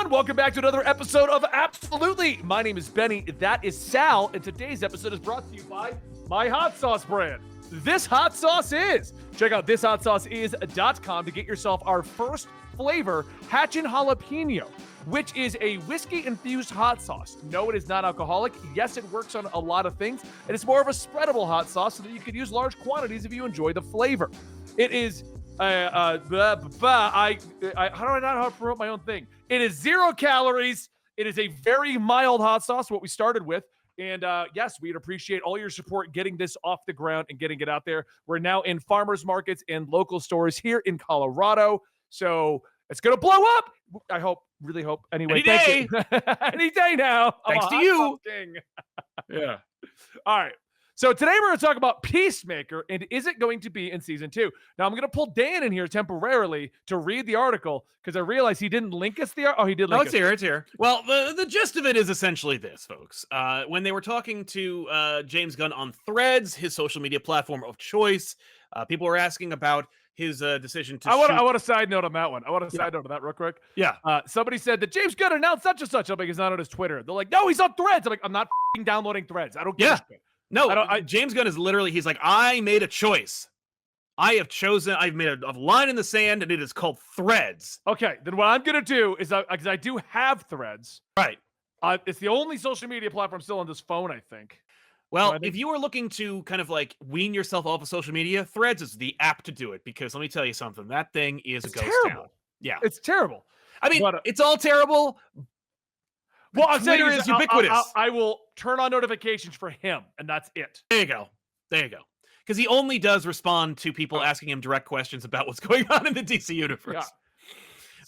everyone. Welcome back to another episode of Absolutely. My name is Benny. That is Sal. And today's episode is brought to you by my hot sauce brand. This hot sauce is. Check out thishotsauceis.com to get yourself our first flavor, Hatchin' Jalapeno, which is a whiskey-infused hot sauce. No, it is not alcoholic. Yes, it works on a lot of things. And it's more of a spreadable hot sauce so that you can use large quantities if you enjoy the flavor. It is... how do I not know how to promote my own thing? It is 0 calories. It is a very mild hot sauce, what we started with. And yes, we'd appreciate all your support getting this off the ground and getting it out there. We're now in farmers markets and local stores here in Colorado. So it's going to blow up. I hope, really hope. Anyway, Any day. Any day now. Thanks to you. King. Yeah. All right. So today we're going to talk about Peacemaker, and is it going to be in season 2? Now I'm going to pull Dan in here temporarily to read the article because I realized he didn't link us the. Oh, he did. No, it's here. It's here. Well, the gist of it is essentially this, folks. When they were talking to James Gunn on Threads, his social media platform of choice, people were asking about his decision to. I want a side note on that one. I want a side note on that real quick. Yeah. Somebody said that James Gunn announced such and such. I'm like, he's not on his Twitter. They're like, no, he's on Threads. I'm like, I'm not downloading Threads. I don't give a shit. No, James Gunn is literally, he's like, I made a choice. I've made a line in the sand, and it is called Threads. Okay, then what I'm going to do is, because I do have Threads. Right. It's the only social media platform still on this phone, I think. Well, if you are looking to kind of like wean yourself off of social media, Threads is the app to do it, because let me tell you something, that thing is a ghost terrible. town. Yeah. It's terrible. I mean, it's all terrible. Well, I'm saying is ubiquitous. I will turn on notifications for him, and that's it. There you go. Because he only does respond to people asking him direct questions about what's going on in the DC universe. Yeah.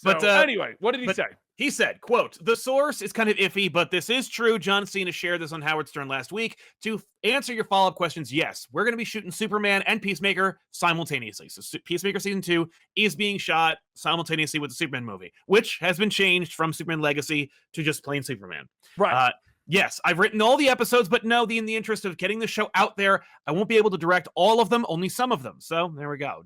But anyway, what did he say? He said, quote, the source is kind of iffy, but this is true. John Cena shared this on Howard Stern last week. To answer your follow-up questions, yes, we're going to be shooting Superman and Peacemaker simultaneously. So Peacemaker Season 2 is being shot simultaneously with the Superman movie, which has been changed from Superman Legacy to just plain Superman. Right. Yes, I've written all the episodes, but no, in the interest of getting the show out there, I won't be able to direct all of them, only some of them. So there we go.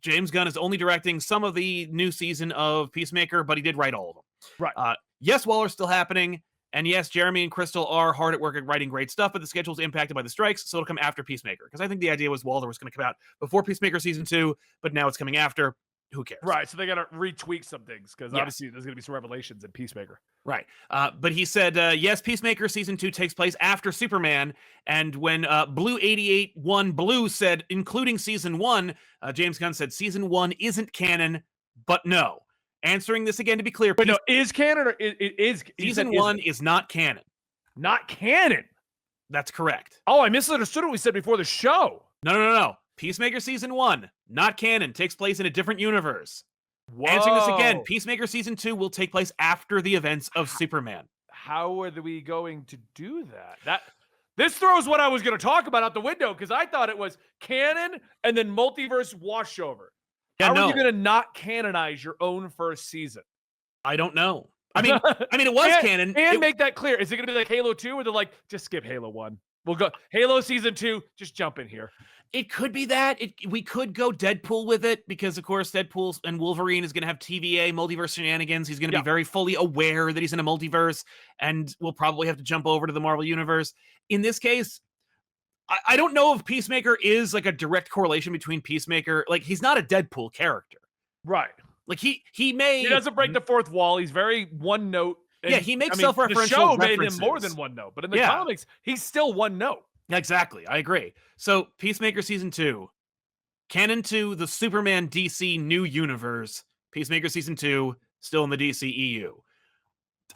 James Gunn is only directing some of the new season of Peacemaker, but he did write all of them. Right. Yes, Waller's still happening. And yes, Jeremy and Crystal are hard at work at writing great stuff, but the schedule's impacted by the strikes, so it'll come after Peacemaker. Because I think the idea was Waller was going to come out before Peacemaker Season 2, but now it's coming after. Who cares? Right, so they got to retweak some things, because obviously there's going to be some revelations in Peacemaker. Right. But he said, yes, Peacemaker Season 2 takes place after Superman. And when Blue88 Blue said, including Season 1, James Gunn said, Season 1 isn't canon, but no. Answering this again to be clear. But no, is canon or is Season 1 is not canon. Not canon? That's correct. Oh, I misunderstood what we said before the show. No. Peacemaker Season 1, not canon, takes place in a different universe. Whoa. Answering this again, Peacemaker Season 2 will take place after the events of Superman. How are we going to do that? This throws what I was going to talk about out the window, because I thought it was canon and then multiverse washover. How are you going to not canonize your own first season? I don't know. I mean, it was canon. And make that clear. Is it going to be like Halo 2, or they're like, just skip Halo 1? We'll go Halo Season 2, just jump in here. It could be that. We could go Deadpool with it, because, of course, Deadpool and Wolverine is going to have TVA multiverse shenanigans. He's going to be very fully aware that he's in a multiverse, and we'll probably have to jump over to the Marvel Universe. In this case, I don't know if Peacemaker is like a direct correlation between Peacemaker. Like, he's not a Deadpool character. Right. Like, he doesn't break the fourth wall. He's very one note. Yeah, he makes self-referential The show references. made him more than one note, but in the comics, he's still one note. Exactly. I agree. So Peacemaker Season 2, canon to the Superman DC new universe. Peacemaker Season 2, still in the DCEU.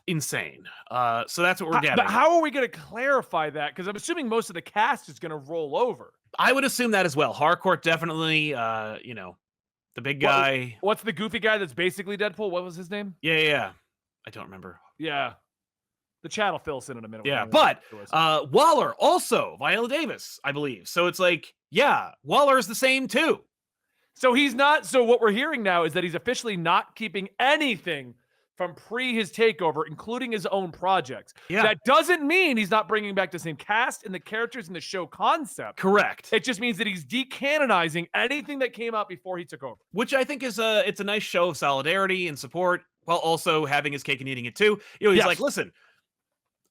Insane. So that's what we're getting. But how are we going to clarify that? Because I'm assuming most of the cast is going to roll over. I would assume that as well. Harcourt definitely, the big guy. What's the goofy guy that's basically Deadpool? What was his name? Yeah. I don't remember. Yeah. The chat will fill us in a minute. Yeah, but Waller also, Viola Davis, I believe. So it's like, yeah, Waller is the same too. So he's not. So what we're hearing now is that he's officially not keeping anything from his takeover, including his own projects. Yeah. That doesn't mean he's not bringing back the same cast and the characters in the show concept. Correct. It just means that he's decanonizing anything that came out before he took over. Which I think is it's a nice show of solidarity and support. while also having his cake and eating it too. You know, he's Yes. like, listen,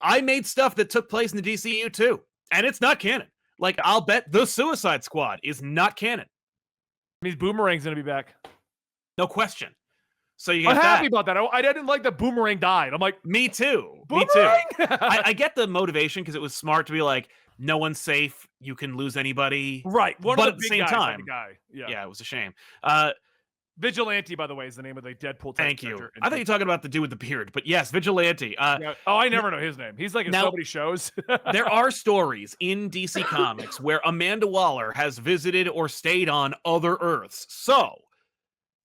I made stuff that took place in the DCU too, and it's not canon. Like, I'll bet the Suicide Squad is not canon. Means Boomerang's gonna be back. No question. So you I'm got happy that. about that. I didn't like that Boomerang died. I'm like, Me too. Me Boomerang? too. I get the motivation because it was smart to be like, no one's safe. You can lose anybody. Right. One But of at the the big same guys, like time, the guy. Yeah. Yeah, it was a shame. Vigilante, by the way, is the name of the Deadpool type Thank you. character. I thought you were talking about the dude with the beard, but yes, Vigilante. Yeah. Oh, I never know his name. He's like in Now- so many shows. There are stories in DC Comics where Amanda Waller has visited or stayed on other Earths. So,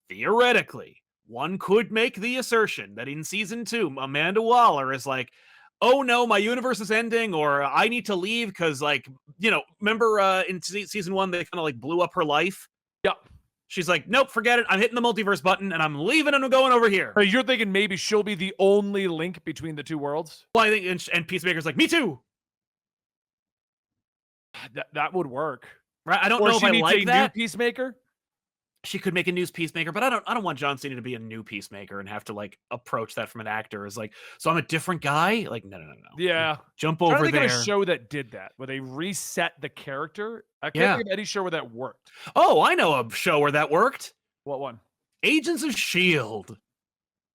theoretically, one could make the assertion that in season 2, Amanda Waller is like, oh no, my universe is ending, or I need to leave because, like, you know, remember in season 1, they kind of like blew up her life? Yep. She's like, nope, forget it. I'm hitting the multiverse button and I'm leaving and I'm going over here. So you're thinking maybe she'll be the only link between the two worlds? Well, I think, and Peacemaker's like, me too. That would work. Right? I don't Or know if she I needs like a that. new Peacemaker? She could make a new Peacemaker, but I don't want John Cena to be a new Peacemaker and have to like approach that from an actor as like, so I'm a different guy. Like, no. Yeah. Jump I over don't think there. of a show that did that, where they reset the character. I can't Yeah. think of any show where that worked. Oh, I know a show where that worked. What one? Agents of Shield.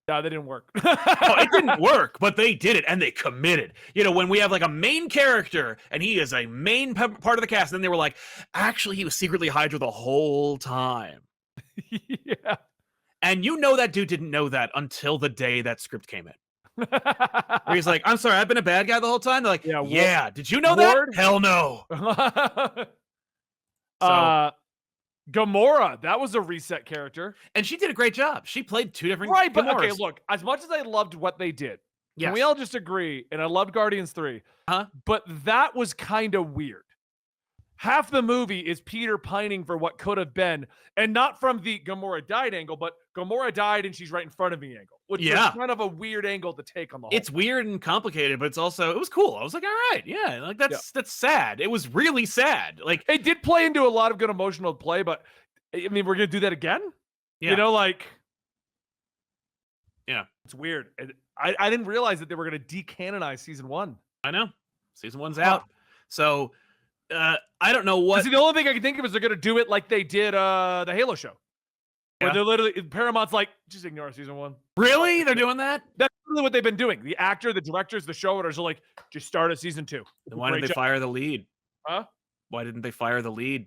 No, they didn't work. Oh, it didn't work, but they did it and they committed. You know, when we have like a main character and he is a main part of the cast, and then they were like, actually, he was secretly Hydra the whole time. Yeah. And you know that dude didn't know that until the day that script came in. Where he's like, I'm sorry, I've been a bad guy the whole time. They're like, yeah, did you know Ward? that? Hell no. So, Gamora, that was a reset character. and she did a great job. She played 2 different Right, but okay, Gamoras. look, as much as I loved what they did, Yes. and we all just agree, and I loved Guardians 3, Huh? but that was kind of weird. Half the movie is Peter pining for what could have been, and not from the Gamora died angle, but Gamora died and she's right in front of me angle, which Yeah. was kind of a weird angle to take on the whole. It's weird and complicated, but it's also, it was cool. I was like, all right, yeah, like that's sad. It was really sad. Like, It did play into a lot of good emotional play, but I mean, we're gonna do that again. Yeah. You know, like, Yeah. it's weird. I didn't realize that they were gonna decanonize season 1. I know. Season 1's out. So, I don't know what. See, the only thing I can think of is they're gonna do it like they did the Halo show, where Yeah. they're literally Paramount's like, just ignore season 1. Really? They're doing that? That's really what they've been doing. The actor, the directors, the showrunners are like, just start at season 2. Then why didn't Great they job. fire the lead? Huh? Why didn't they fire the lead?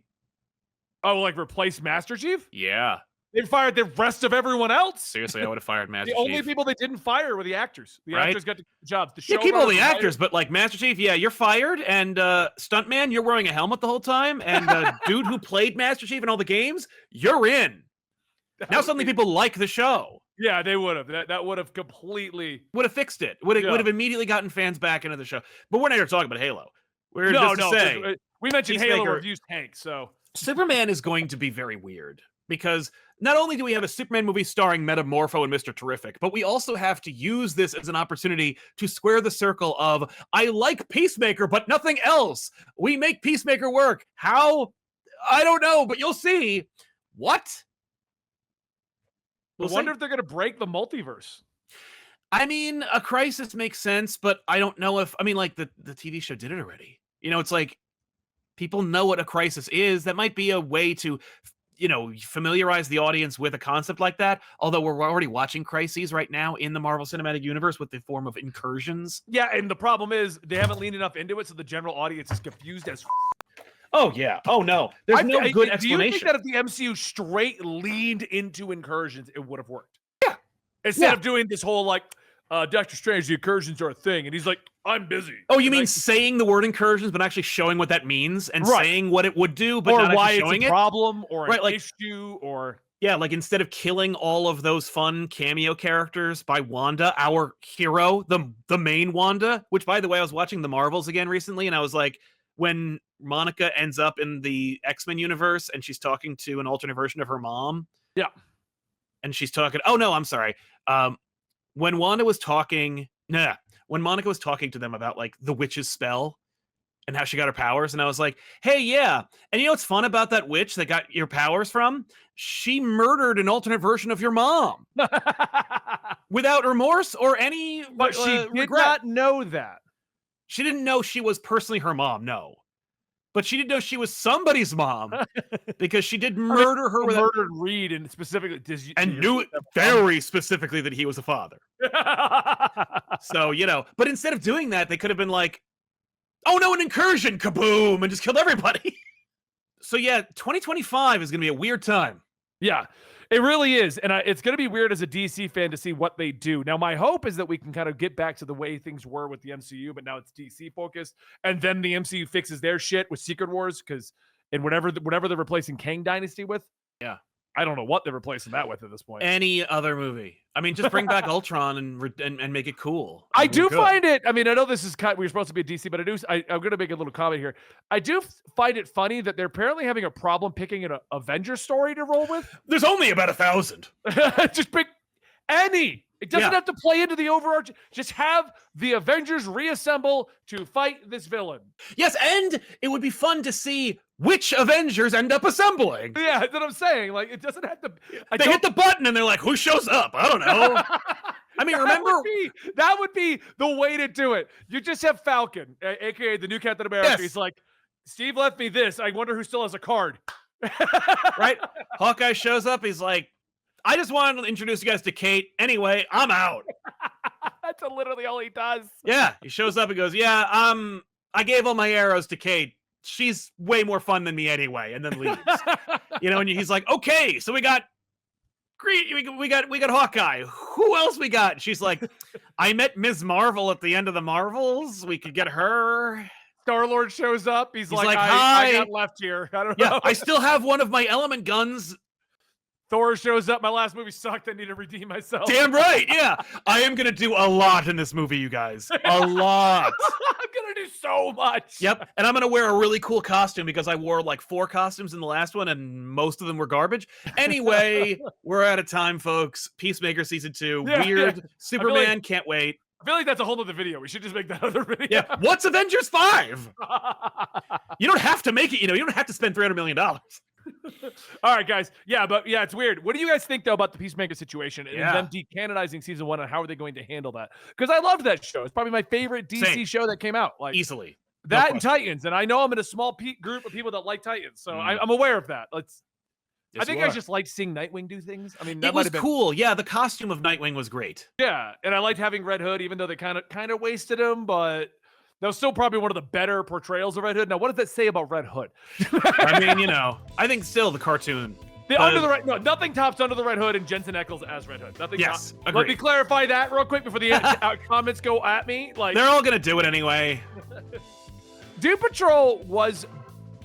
Oh, like replace Master Chief? Yeah. They fired the rest of everyone else. Seriously, I would have fired Master The Chief. only people they didn't fire were the actors. The Right? actors got the jobs. The Yeah, keep all showrunners, the the actors, but like Master Chief, yeah, you're fired, and Stuntman, you're wearing a helmet the whole time, and dude who played Master Chief in all the games, you're in. writers- Now suddenly people like the show. Yeah, they would have. That would have completely. Would have fixed it. Would Yeah. have immediately gotten fans back into the show. But we're not here talking about Halo. We're No, just to say, we mentioned Halo Peacemaker- reviews tank, so Superman is going to be very weird because not only do we have a Superman movie starring Metamorpho and Mr. Terrific, but we also have to use this as an opportunity to square the circle of, I like Peacemaker, but nothing else. We make Peacemaker work. How? I don't know, but you'll see. What? I We'll wonder see. if they're going to break the multiverse. I mean, a crisis makes sense, but I don't know if, I mean, like the TV show did it already. You know, it's like people know what a crisis is. That might be a way to, you know, familiarize the audience with a concept like that. Although we're already watching crises right now in the Marvel Cinematic Universe with the form of incursions. Yeah, and the problem is they haven't leaned enough into it, so the general audience is confused as. Oh, yeah. Oh, no. There's no good Do you explanation. think that if the MCU straight leaned into incursions, it would have worked? Yeah. Instead of doing this whole like, Doctor Strange, the incursions are a thing, and he's like, I'm busy. Oh, you And mean like, saying the word incursions, but actually showing what that means and Right. saying what it would do, but or not why actually it's showing a it? problem or an Right, like- issue or Yeah, like instead of killing all of those fun cameo characters by Wanda, our hero, the main Wanda, which by the way, I was watching the Marvels again recently, and I was like, when Monica ends up in the X-Men universe and she's talking to an alternate version of her mom. Yeah. And she's talking, oh no, I'm sorry. When Wanda was talking, when Monica was talking to them about like the witch's spell and how she got her powers, and I was like, hey, yeah. And you know what's fun about that witch that got your powers from? She murdered an alternate version of your mom. without remorse or any But she did regret. not know that. She didn't know she was personally her mom, no. But she did know she was somebody's mom because she did murder her with murdered Reed and specifically and knew it very specifically that he was a father. So, but instead of doing that, they could have been like, oh no, an incursion, kaboom, and just killed everybody. So yeah, 2025 is going to be a weird time. Yeah, it really is. And it's going to be weird as a DC fan to see what they do. Now, my hope is that we can kind of get back to the way things were with the MCU, but now it's DC focused. And then the MCU fixes their shit with Secret Wars and whatever they're replacing Kang Dynasty with. Yeah. I don't know what they're replacing that with at this point. Any other movie. I mean, just bring back Ultron and make it cool. I do find it, I mean, I know this is we're supposed to be a DC, but I'm going to make a little comment here. I do find it funny that they're apparently having a problem picking an Avengers story to roll with. There's only about 1,000. Just pick any. It doesn't have to play into the overarching. Just have the Avengers reassemble to fight this villain. Yes, and it would be fun to see which Avengers end up assembling. Yeah, that's what I'm saying. Like, it doesn't have to. They hit the button and they're like, who shows up? I don't know. I mean, remember? That would be the way to do it. You just have Falcon, a.k.a. the new Captain America. Yes. He's like, Steve left me this. I wonder who still has a card. Right? Hawkeye shows up. He's like, I just wanted to introduce you guys to Kate. Anyway, I'm out. That's literally all he does. Yeah, he shows up and goes, yeah, I gave all my arrows to Kate. She's way more fun than me anyway, and then leaves. And he's like, okay, so we got Hawkeye. Who else we got? And she's like, I met Ms. Marvel at the end of the Marvels. We could get her. Star-Lord shows up. He's like, hi. I got left here. I don't know. I still have one of my element guns. Thor shows up. My last movie sucked. I need to redeem myself. Damn right. Yeah. I am going to do a lot in this movie, you guys. A lot. I'm going to do so much. Yep. And I'm going to wear a really cool costume because I wore like 4 costumes in the last one and most of them were garbage. Anyway, we're out of time, folks. Peacemaker season 2. Weird. Superman. Can't wait. I feel like that's a whole other video. We should just make that other video. Yeah. What's Avengers 5? You don't have to make it. You don't have to spend $300 million. All right, guys. Yeah, but it's weird. What do you guys think though about the Peacemaker situation and them decanonizing season 1 and how are they going to handle that? Because I loved that show. It's probably my favorite DC show that came out. Like easily. That and Titans. And I know I'm in a small group of people that like Titans, so I'm aware of that. I think I just liked seeing Nightwing do things. I mean, that it was cool. Yeah, the costume of Nightwing was great. Yeah, and I liked having Red Hood, even though they kind of wasted him, but that was still probably one of the better portrayals of Red Hood. Now, what does that say about Red Hood? I mean, I think still the cartoon. Nothing tops Under the Red Hood and Jensen Ackles as Red Hood. Nothing. Yes, Let me clarify that real quick before the comments go at me. Like they're all gonna do it anyway. Doom Patrol was.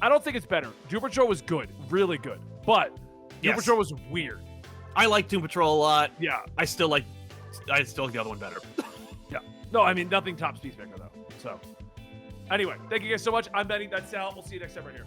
I don't think it's better. Doom Patrol was good, really good, but Doom Patrol was weird. I like Doom Patrol a lot. Yeah, I still like the other one better. Yeah. No, I mean nothing tops Peacemaker though. So, anyway, thank you guys so much. I'm Benny. That's Sal. We'll see you next time right here.